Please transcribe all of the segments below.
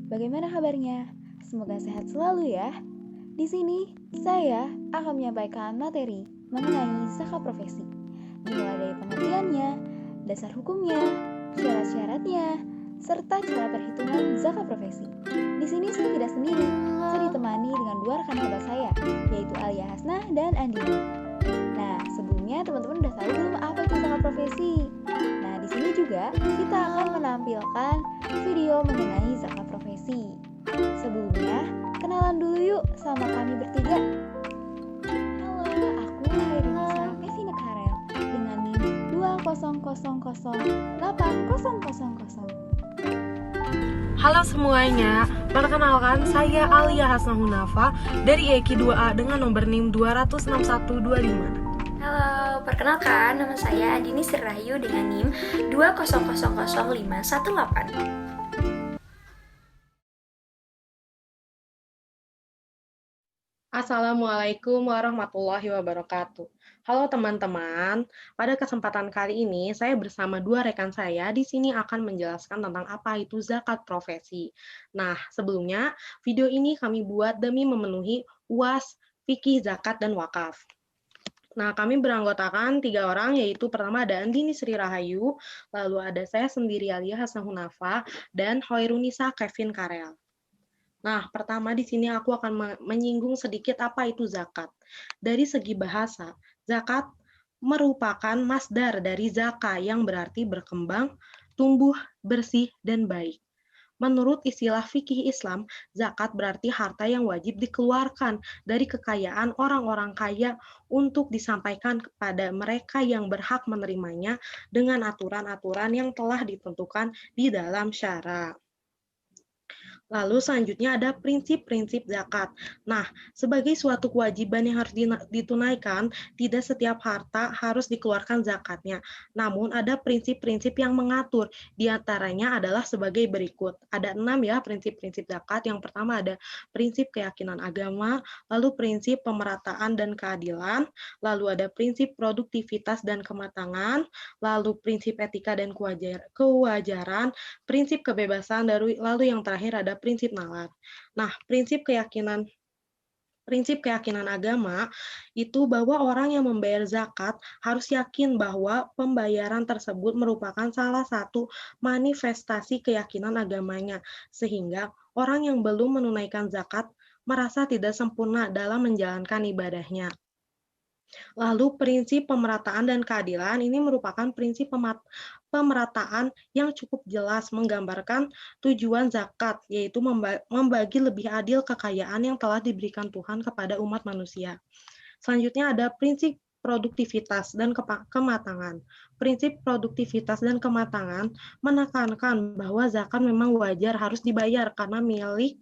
Bagaimana kabarnya? Semoga sehat selalu ya. Di sini, saya akan menyampaikan materi mengenai zakat profesi. Dimulai dari pengertiannya, dasar hukumnya, syarat-syaratnya, serta cara perhitungan zakat profesi. Di sini saya tidak sendiri, saya ditemani dengan dua rekan hebat saya, yaitu Alia Hasnah dan Andini. Nah, sebelumnya teman-teman udah tahu belum apa itu zakat profesi? Nah, di sini juga kita akan menampilkan video mengenai zakat profesi. Sebelumnya, kenalan dulu yuk sama kami bertiga. Halo, aku Hairunisa Kevin Karel dengan NIM 2000800. Halo semuanya, perkenalkan saya Alia Hasnah Hunafa dari EKI 2A dengan nomor NIM 26125. Halo, perkenalkan nama saya Andini Serayu dengan NIM 2000518. Assalamualaikum warahmatullahi wabarakatuh. Halo teman-teman, pada kesempatan kali ini saya bersama dua rekan saya di sini akan menjelaskan tentang apa itu zakat profesi. Nah, sebelumnya video ini kami buat demi memenuhi UAS, fikih, zakat, dan wakaf. Nah, kami beranggotakan 3 orang, yaitu pertama ada Andini Sri Rahayu, lalu ada saya sendiri Alia Hasnah Hunafa, dan Hoirunisa Kevin Karel. Nah, pertama di sini aku akan menyinggung sedikit apa itu zakat. Dari segi bahasa, zakat merupakan masdar dari zaka yang berarti berkembang, tumbuh, bersih, dan baik. Menurut istilah fikih Islam, zakat berarti harta yang wajib dikeluarkan dari kekayaan orang-orang kaya untuk disampaikan kepada mereka yang berhak menerimanya dengan aturan-aturan yang telah ditentukan di dalam syara. Lalu selanjutnya ada prinsip-prinsip zakat. Nah, sebagai suatu kewajiban yang harus ditunaikan, tidak setiap harta harus dikeluarkan zakatnya. Namun ada prinsip-prinsip yang mengatur. Di antaranya adalah sebagai berikut. Ada 6 ya prinsip-prinsip zakat. Yang pertama ada prinsip keyakinan agama, lalu prinsip pemerataan dan keadilan, lalu ada prinsip produktivitas dan kematangan, lalu prinsip etika dan kewajaran, prinsip kebebasan, lalu yang terakhir ada prinsip nalar. Nah, prinsip keyakinan agama itu bahwa orang yang membayar zakat harus yakin bahwa pembayaran tersebut merupakan salah satu manifestasi keyakinan agamanya, sehingga orang yang belum menunaikan zakat merasa tidak sempurna dalam menjalankan ibadahnya. Lalu prinsip pemerataan dan keadilan ini merupakan prinsip pemerataan yang cukup jelas menggambarkan tujuan zakat, yaitu membagi lebih adil kekayaan yang telah diberikan Tuhan kepada umat manusia. Selanjutnya ada prinsip produktivitas dan kematangan. Prinsip produktivitas dan kematangan menekankan bahwa zakat memang wajar harus dibayar karena milik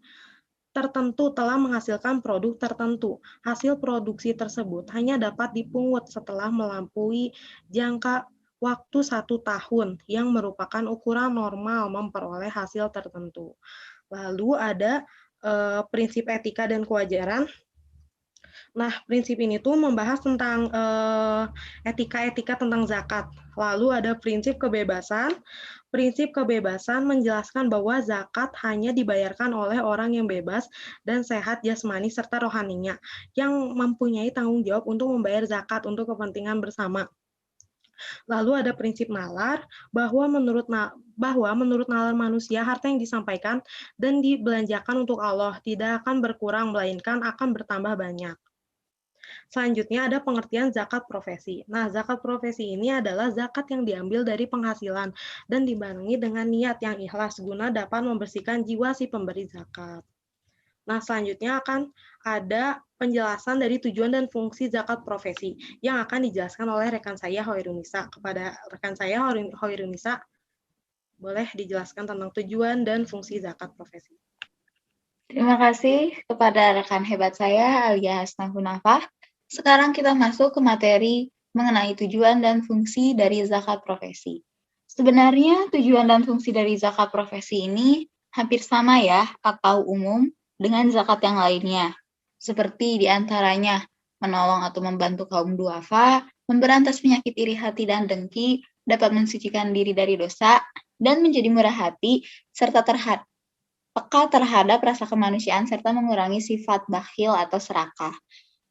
tertentu telah menghasilkan produk tertentu. Hasil produksi tersebut hanya dapat dipungut setelah melampaui jangka waktu 1 tahun yang merupakan ukuran normal memperoleh hasil tertentu. Lalu ada prinsip etika dan kewajaran. Nah, prinsip ini tuh membahas tentang etika-etika tentang zakat. Lalu ada prinsip kebebasan. Prinsip kebebasan menjelaskan bahwa zakat hanya dibayarkan oleh orang yang bebas dan sehat jasmani serta rohaninya, yang mempunyai tanggung jawab untuk membayar zakat untuk kepentingan bersama. Lalu ada prinsip nalar, bahwa menurut nalar manusia, harta yang disampaikan dan dibelanjakan untuk Allah tidak akan berkurang, melainkan akan bertambah banyak. Selanjutnya ada pengertian zakat profesi. Nah, zakat profesi ini adalah zakat yang diambil dari penghasilan dan dibarengi dengan niat yang ikhlas guna dapat membersihkan jiwa si pemberi zakat. Nah, selanjutnya akan ada penjelasan dari tujuan dan fungsi zakat profesi yang akan dijelaskan oleh rekan saya Hoirunisa. Kepada rekan saya Hoirunisa, boleh dijelaskan tentang tujuan dan fungsi zakat profesi. Terima kasih kepada rekan hebat saya, Alia Hasnah Hunafa. Sekarang kita masuk ke materi mengenai tujuan dan fungsi dari zakat profesi. Sebenarnya tujuan dan fungsi dari zakat profesi ini hampir sama ya, atau umum dengan zakat yang lainnya. Seperti diantaranya menolong atau membantu kaum duafa, memberantas penyakit iri hati dan dengki, dapat mensucikan diri dari dosa, dan menjadi murah hati, serta peka terhadap rasa kemanusiaan serta mengurangi sifat bakhil atau serakah.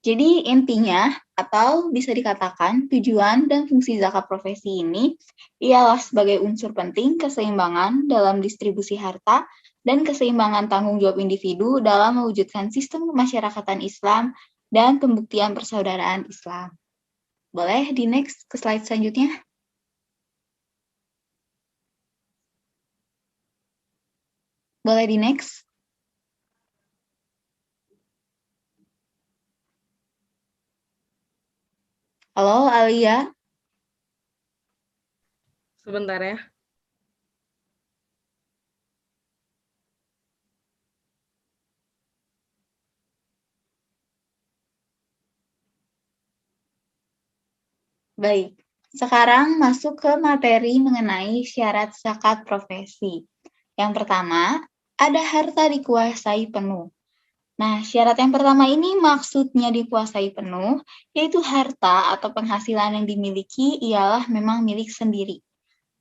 Jadi intinya atau bisa dikatakan tujuan dan fungsi zakat profesi ini ialah sebagai unsur penting keseimbangan dalam distribusi harta dan keseimbangan tanggung jawab individu dalam mewujudkan sistem kemasyarakatan Islam dan pembuktian persaudaraan Islam. Boleh di next ke slide selanjutnya? Boleh di next? Halo Alia, Sebentar ya. baik. Sekarang masuk ke materi mengenai syarat zakat profesi. Yang pertama, ada harta dikuasai penuh. Nah, syarat yang pertama ini maksudnya dikuasai penuh, yaitu harta atau penghasilan yang dimiliki ialah memang milik sendiri,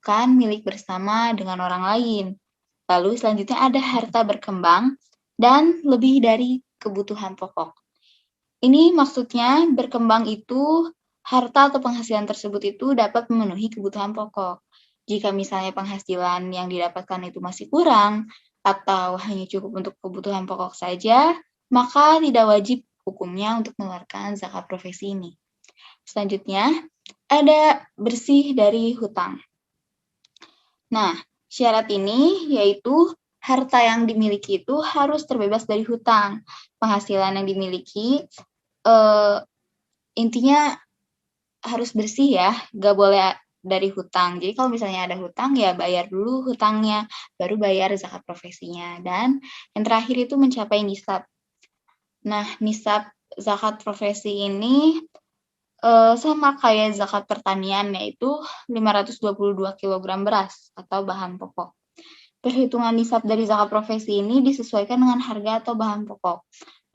bukan milik bersama dengan orang lain. Lalu selanjutnya ada harta berkembang dan lebih dari kebutuhan pokok. Ini maksudnya berkembang itu harta atau penghasilan tersebut itu dapat memenuhi kebutuhan pokok. Jika misalnya penghasilan yang didapatkan itu masih kurang atau hanya cukup untuk kebutuhan pokok saja, maka tidak wajib hukumnya untuk mengeluarkan zakat profesi ini. Selanjutnya, ada bersih dari hutang. Nah, syarat ini yaitu harta yang dimiliki itu harus terbebas dari hutang. Penghasilan yang dimiliki intinya harus bersih ya, nggak boleh dari hutang. Jadi kalau misalnya ada hutang ya bayar dulu hutangnya, baru bayar zakat profesinya. Dan yang terakhir itu mencapai nisab. Nah, nisab zakat profesi ini sama kayak zakat pertanian, yaitu 522 kg beras atau bahan pokok. Perhitungan nisab dari zakat profesi ini disesuaikan dengan harga atau bahan pokok.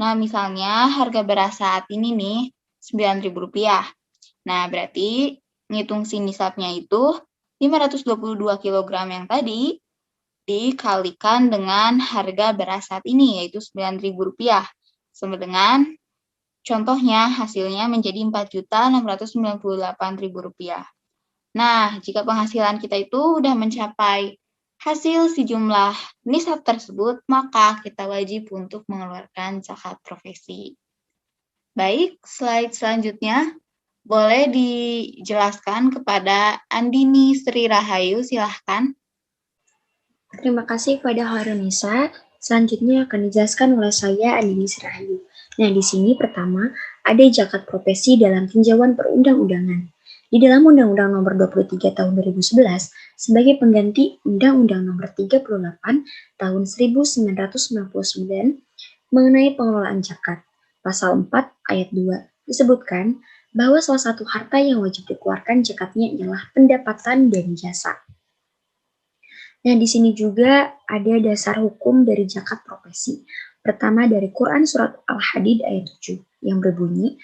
Nah, misalnya harga beras saat ini nih Rp9.000. Nah, berarti ngitung si nisabnya itu 522 kg yang tadi dikalikan dengan harga beras saat ini, yaitu Rp9.000. Sama dengan contohnya hasilnya menjadi Rp4.698.000. Nah, jika penghasilan kita itu udah mencapai hasil sejumlah nisab tersebut, maka kita wajib untuk mengeluarkan zakat profesi. Baik, slide selanjutnya. Boleh dijelaskan kepada Andini Sri Rahayu, silahkan. Terima kasih kepada Harunisa. Selanjutnya akan dijelaskan oleh saya, Andini Sri Rahayu. Nah, di sini pertama, ada zakat profesi dalam tinjauan perundang-undangan. Di dalam Undang-Undang Nomor 23 Tahun 2011 sebagai pengganti Undang-Undang Nomor 38 Tahun 1999 mengenai pengelolaan zakat. Pasal 4 ayat 2 disebutkan bahwa salah satu harta yang wajib dikeluarkan zakatnya ialah pendapatan dan jasa. Nah, di sini juga ada dasar hukum dari zakat profesi. Pertama dari Quran Surat Al-Hadid ayat 7 yang berbunyi,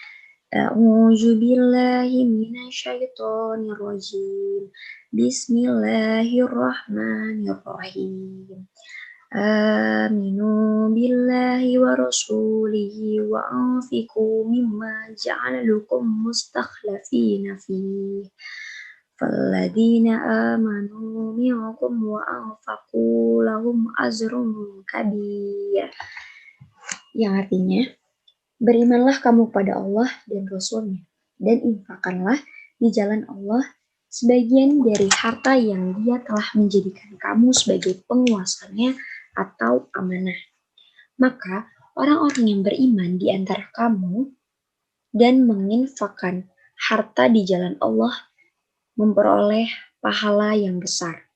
A'udzubillahi minasyaitonirrajim. Bismillahirrahmanirrahim. Aminu billahi wa rasulihi wa anfiqu mimma ja'alalukum mustakhlafina fihi. Falladzina amanu minkum wa anfaqu lahum ajrun kabir. Yang artinya, berimanlah kamu pada Allah dan Rasul-Nya, dan infakkanlah di jalan Allah sebagian dari harta yang Dia telah menjadikan kamu sebagai penguasanya atau amanah. Maka orang-orang yang beriman di antara kamu dan menginfakkan harta di jalan Allah memperoleh pahala yang besar.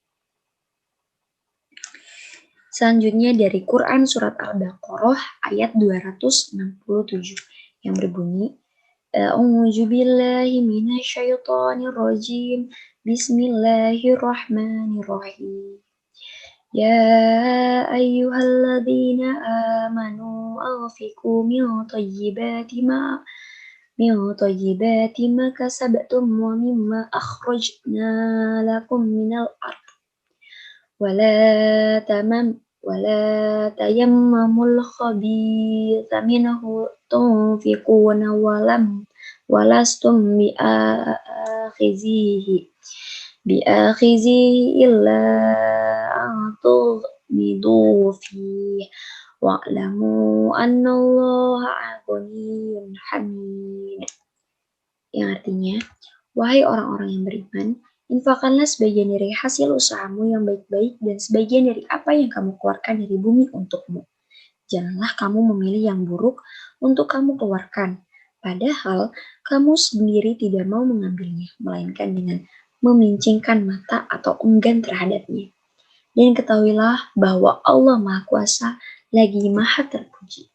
Selanjutnya dari Quran Surat Al-Baqarah ayat 267 yang berbunyi, A'udzubillahi minasyaitonirrajim. Bismillahirrahmanirrahim. Ya ayyuhalladzina amanu anfiqu min thayyibati ma kasabtum wa mimma akhrajna lakum minal ard. Wala ولا تيمموا الخبيث منه تنفقون ولستم بآخذيه إلا أن تغمضوا فيه واعلموا أن الله غني حميد. Yang artinya, wahai orang-orang yang beriman, infakkanlah sebagian dari hasil usahamu yang baik-baik dan sebagian dari apa yang kamu keluarkan dari bumi untukmu. Janganlah kamu memilih yang buruk untuk kamu keluarkan, padahal kamu sendiri tidak mau mengambilnya, melainkan dengan memincingkan mata atau enggan terhadapnya. Dan ketahuilah bahwa Allah Maha Kuasa lagi Maha Terpuji.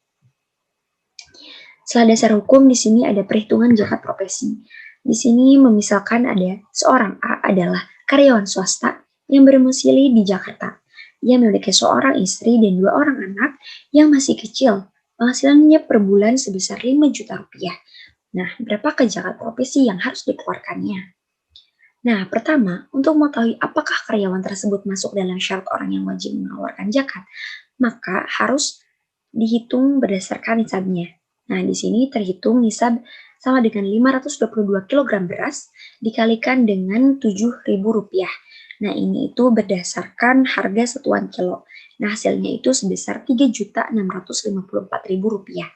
Setelah dasar hukum, di sini ada perhitungan zakat profesi. Di sini memisalkan ada seorang A adalah karyawan swasta yang berdomisili di Jakarta. Ia memiliki seorang istri dan 2 orang anak yang masih kecil. Penghasilannya per bulan sebesar 5 juta rupiah. Nah, berapakah zakat profesi yang harus dikeluarkannya? Nah, pertama, untuk mengetahui apakah karyawan tersebut masuk dalam syarat orang yang wajib mengeluarkan zakat, maka harus dihitung berdasarkan nisabnya. Nah, di sini terhitung nisab sama dengan 522 kg beras dikalikan dengan Rp7.000. Nah, ini itu berdasarkan harga satuan kilo. Nah, hasilnya itu sebesar Rp3.654.000.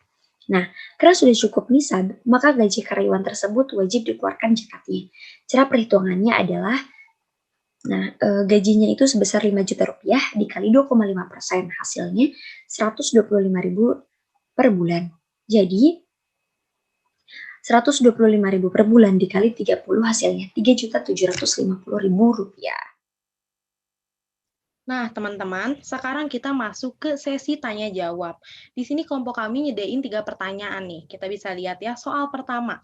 Nah, karena sudah cukup nisab, maka gaji karyawan tersebut wajib dikeluarkan zakatnya. Cara perhitungannya adalah, gajinya itu sebesar 5 juta rupiah dikali 2,5%, hasilnya 125.000 per bulan. Jadi, 125.000 per bulan dikali 30 hasilnya Rp3.750.000. Nah, teman-teman, sekarang kita masuk ke sesi tanya jawab. Di sini kelompok kami nyediain 3 pertanyaan nih. Kita bisa lihat ya, soal pertama.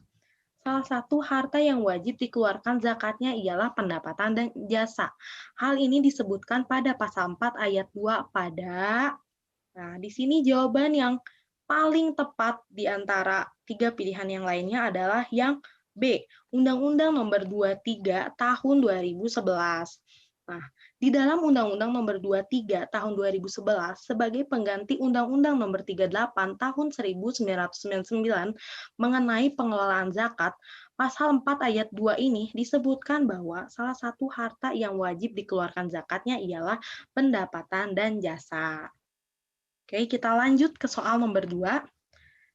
Salah satu harta yang wajib dikeluarkan zakatnya ialah pendapatan dan jasa. Hal ini disebutkan pada pasal 4 ayat 2 pada... Nah, di sini jawaban yang paling tepat di antara 3 pilihan yang lainnya adalah yang B, Undang-Undang Nomor 23 Tahun 2011. Nah, di dalam Undang-Undang Nomor 23 Tahun 2011 sebagai pengganti Undang-Undang Nomor 38 Tahun 1999 mengenai pengelolaan zakat, pasal 4 ayat 2 ini disebutkan bahwa salah satu harta yang wajib dikeluarkan zakatnya ialah pendapatan dan jasa. Oke, kita lanjut ke soal nomor 2.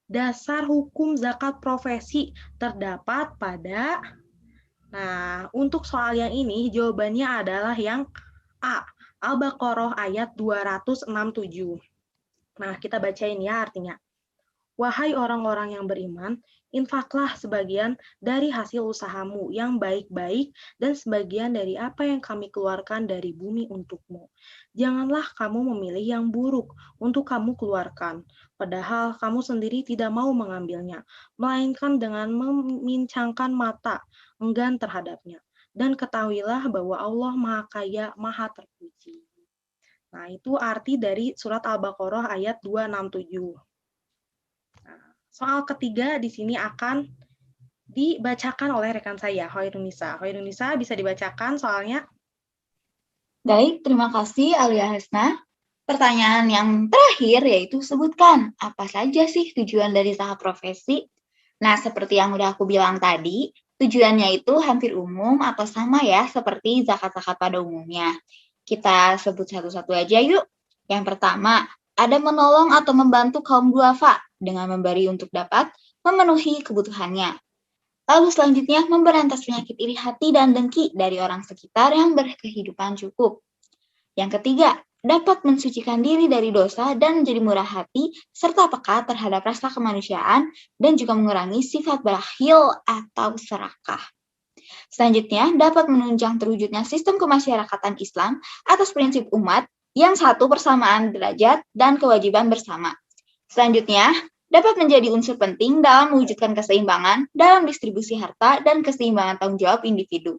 Dasar hukum zakat profesi terdapat pada... Nah, untuk soal yang ini, jawabannya adalah yang A. Al-Baqarah ayat 267. Nah, kita bacain ya artinya. Wahai orang-orang yang beriman, infaklah sebagian dari hasil usahamu yang baik-baik dan sebagian dari apa yang kami keluarkan dari bumi untukmu. Janganlah kamu memilih yang buruk untuk kamu keluarkan, padahal kamu sendiri tidak mau mengambilnya, melainkan dengan memincangkan mata, enggan terhadapnya. Dan ketahuilah bahwa Allah Maha Kaya, Maha Terpuji. Nah, itu arti dari surat Al-Baqarah ayat 267. Soal ketiga di sini akan dibacakan oleh rekan saya, Hoirunisa. Hoirunisa, bisa dibacakan soalnya? Baik, terima kasih Alia Hasna. Pertanyaan yang terakhir yaitu sebutkan apa saja sih tujuan dari zakat profesi? Nah, seperti yang udah aku bilang tadi, tujuannya itu hampir umum atau sama ya seperti zakat-zakat pada umumnya. Kita sebut satu-satu aja yuk. Yang pertama, ada menolong atau membantu kaum duafa dengan memberi untuk dapat memenuhi kebutuhannya. Lalu selanjutnya, memberantas penyakit iri hati dan dengki dari orang sekitar yang berkehidupan cukup. Yang ketiga, dapat mensucikan diri dari dosa dan menjadi murah hati serta peka terhadap rasa kemanusiaan dan juga mengurangi sifat bakhil atau serakah. Selanjutnya, dapat menunjang terwujudnya sistem kemasyarakatan Islam atas prinsip umat yang satu persamaan derajat dan kewajiban bersama. Selanjutnya, dapat menjadi unsur penting dalam mewujudkan keseimbangan dalam distribusi harta dan keseimbangan tanggung jawab individu.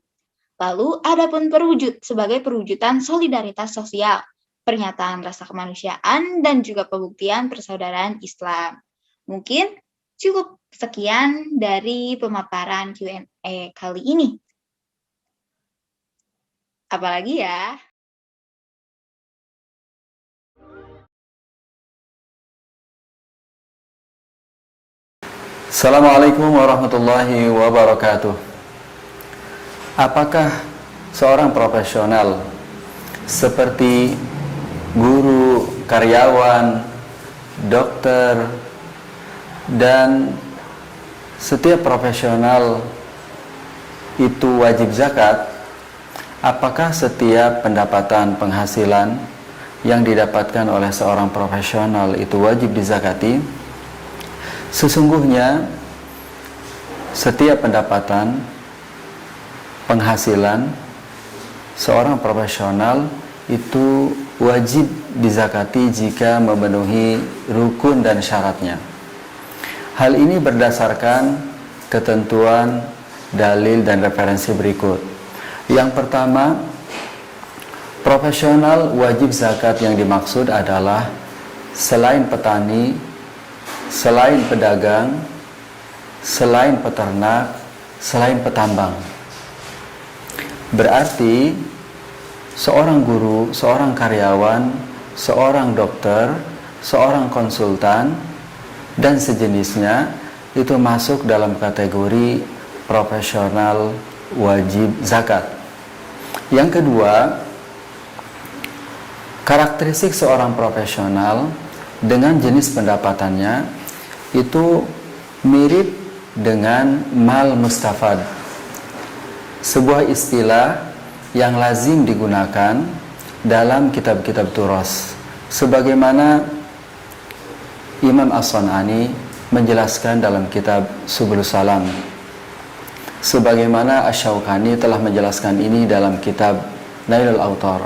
Lalu, adapun perwujud sebagai perwujudan solidaritas sosial, pernyataan rasa kemanusiaan, dan juga pembuktian persaudaraan Islam. Mungkin cukup sekian dari pemaparan Q&A kali ini. Apalagi ya? Assalamualaikum warahmatullahi wabarakatuh. Apakah seorang profesional seperti guru, karyawan, dokter, dan setiap profesional itu wajib zakat? Apakah setiap pendapatan penghasilan yang didapatkan oleh seorang profesional itu wajib dizakati? Sesungguhnya setiap pendapatan penghasilan seorang profesional itu wajib dizakati jika memenuhi rukun dan syaratnya. Hal ini berdasarkan ketentuan, dalil, dan referensi berikut. Yang pertama, profesional wajib zakat yang dimaksud adalah selain petani, selain pedagang, selain peternak, selain petambang. Berarti seorang guru, seorang karyawan, seorang dokter, seorang konsultan, dan sejenisnya itu masuk dalam kategori profesional wajib zakat. Yang kedua, karakteristik seorang profesional dengan jenis pendapatannya itu mirip dengan mal mustafad, sebuah istilah yang lazim digunakan dalam kitab-kitab turas, sebagaimana Imam As-San'ani menjelaskan dalam kitab Subul Salam, sebagaimana Asy-Syaukani telah menjelaskan ini dalam kitab Nailul Autar,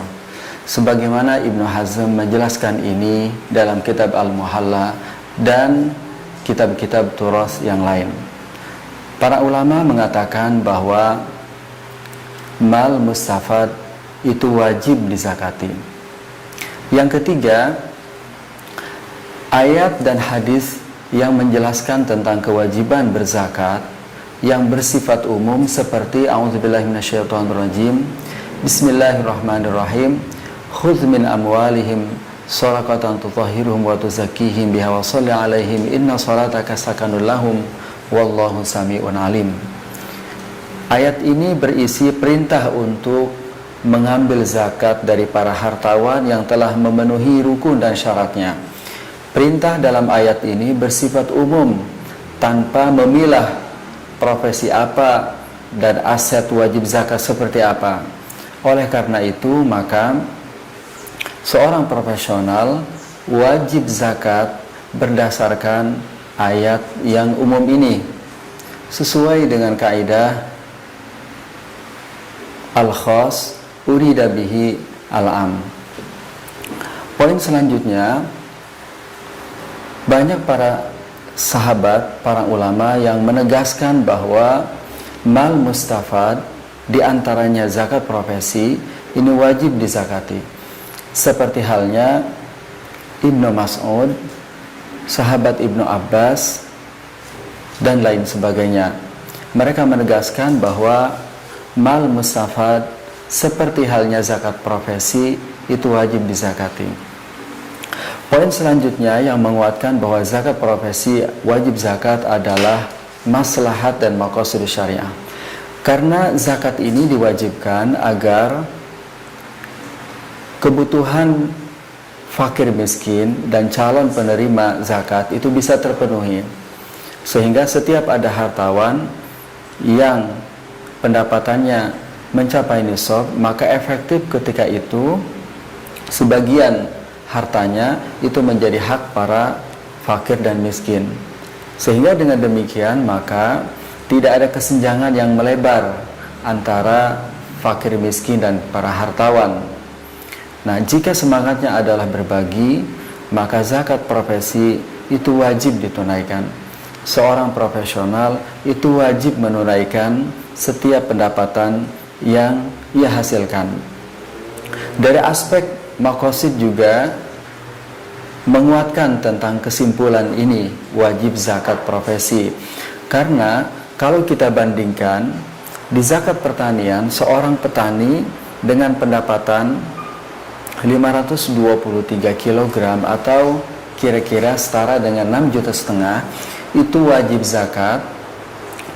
sebagaimana Ibnu Hazm menjelaskan ini dalam kitab Al-Muhalla dan kitab-kitab turas yang lain. Para ulama mengatakan bahwa mal mustafad itu wajib dizakati. Yang ketiga, ayat dan hadis yang menjelaskan tentang kewajiban berzakat yang bersifat umum seperti a'udzubillahi minasyaitonirrajim, bismillahirrahmanirrahim, khudz min amwalihim shadaqatan tutahhiruhum wa tuzakkihim biha wa shalli 'alaihim inna salataka sakanul lahum wallahu sami'un alim. Ayat ini berisi perintah untuk mengambil zakat dari para hartawan yang telah memenuhi rukun dan syaratnya. Perintah dalam ayat ini bersifat umum tanpa memilah profesi apa dan aset wajib zakat seperti apa. Oleh karena itu, maka seorang profesional wajib zakat berdasarkan ayat yang umum ini, sesuai dengan kaidah al-khas urida bihi al-am. Poin selanjutnya, banyak para sahabat, para ulama yang menegaskan bahwa mal mustafad diantaranya zakat profesi ini wajib dizakati, seperti halnya Ibnu Mas'ud, sahabat Ibnu Abbas, dan lain sebagainya. Mereka menegaskan bahwa mal mustafad seperti halnya zakat profesi itu wajib dizakati. Poin selanjutnya yang menguatkan bahwa zakat profesi wajib zakat adalah maslahat dan maqasid syariah. Karena zakat ini diwajibkan agar kebutuhan fakir miskin dan calon penerima zakat itu bisa terpenuhi, sehingga setiap ada hartawan yang pendapatannya mencapai nisab, maka efektif ketika itu sebagian hartanya itu menjadi hak para fakir dan miskin. Sehingga dengan demikian maka tidak ada kesenjangan yang melebar antara fakir miskin dan para hartawan. Nah, jika semangatnya adalah berbagi, maka zakat profesi itu wajib ditunaikan. Seorang profesional itu wajib menunaikan setiap pendapatan yang ia hasilkan. Dari aspek maqasid juga menguatkan tentang kesimpulan ini, wajib zakat profesi. Karena kalau kita bandingkan di zakat pertanian, seorang petani dengan pendapatan 523 kg atau kira-kira setara dengan 6,5 juta, itu wajib zakat,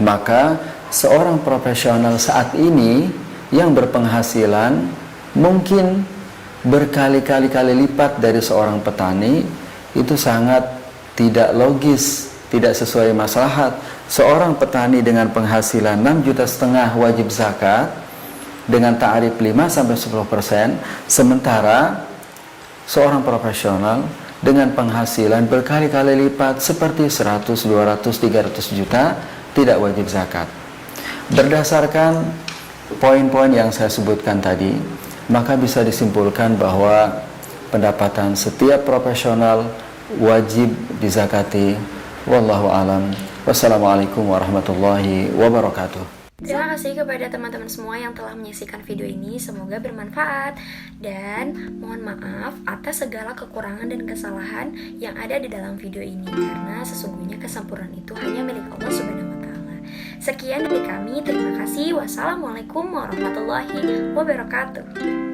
maka seorang profesional saat ini yang berpenghasilan mungkin berkali-kali lipat dari seorang petani, itu sangat tidak logis, tidak sesuai maslahat. Seorang petani dengan penghasilan 6,5 juta wajib zakat dengan ta'arif 5-10%, sementara seorang profesional dengan penghasilan berkali-kali lipat seperti 100, 200, 300 juta tidak wajib zakat. Berdasarkan poin-poin yang saya sebutkan tadi, maka bisa disimpulkan bahwa pendapatan setiap profesional wajib dizakati. Wallahu alam. Wassalamualaikum warahmatullahi wabarakatuh. Terima kasih kepada teman-teman semua yang telah menyaksikan video ini, semoga bermanfaat. Dan mohon maaf atas segala kekurangan dan kesalahan yang ada di dalam video ini, karena sesungguhnya kesempurnaan itu hanya milik Allah Subhanahu wa Ta'ala. Sekian dari kami, terima kasih. Wassalamualaikum warahmatullahi wabarakatuh.